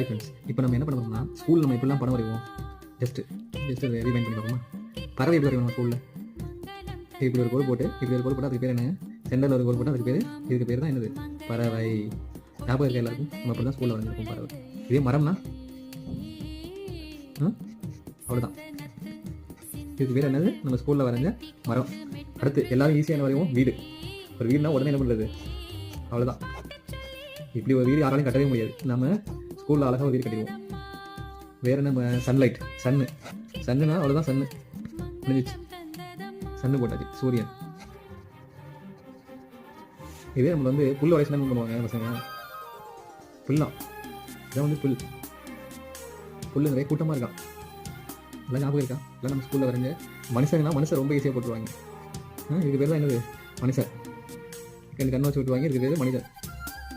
Hi friends, இப்போ நம்ம என்ன பண்ண போகிறோம்னா ஸ்கூலில் நம்ம எப்படிலாம் படம் வரைவோம் ஜஸ்ட்டு ரிவைண்ட் பண்ணி பார்ப்போமா. பறவை எப்படி வரைவோம் ஸ்கூலில்? இப்படி ஒரு கோல் போட்டு அதுக்கு பேர் என்ன? சென்டரில் ஒரு கோல் போட்டு அதுக்கு பேர், இதுக்கு பேர் தான் என்னது? பறவை. ஞாபகம் இருக்க எல்லாருக்கும் நம்ம அப்படி தான் ஸ்கூலில் வரைஞ்சிருக்கோம் பறவை. இதே மரம்னா அவ்வளோதான். இதுக்கு பேர் என்னது? நம்ம ஸ்கூலில் வரைஞ்ச மரம். அடுத்து எல்லாரும் ஈஸியாக என்ன வரைவோம்? வீடு. ஒரு வீடுனா உடனே என்ன பண்ணுறது? அவ்வளோதான். இப்படி ஒரு வீடு யாராலையும் கட்டவே முடியாது. நம்ம ஸ்கூலில் அழகாக ஒரு வீடு கட்டிடுவோம். வேறு நம்ம சன்லைட், சன்னுனா அவ்வளோதான். சன்னு முடிஞ்சிச்சு. சன்னு போட்டாச்சு. சூரியன். இதே நம்ம வந்து புல் வரைச்சு என்ன பண்ணுவாங்க பசங்க? புல்லாம் இதான் வந்து புல் நிறைய கூட்டமாக இருக்கான். எல்லாம் ஞாபகம் இருக்கா? எல்லாம் நம்ம ஸ்கூலில் வரைஞ்ச மனுஷன் ரொம்ப ஈஸியாக போட்டுருவாங்க. இதுக்கு பேர் தான் என்னது? மனுஷன். கண்ணு வச்சு விட்டுருவாங்க. இதுக்கு பேர் மனிதன்.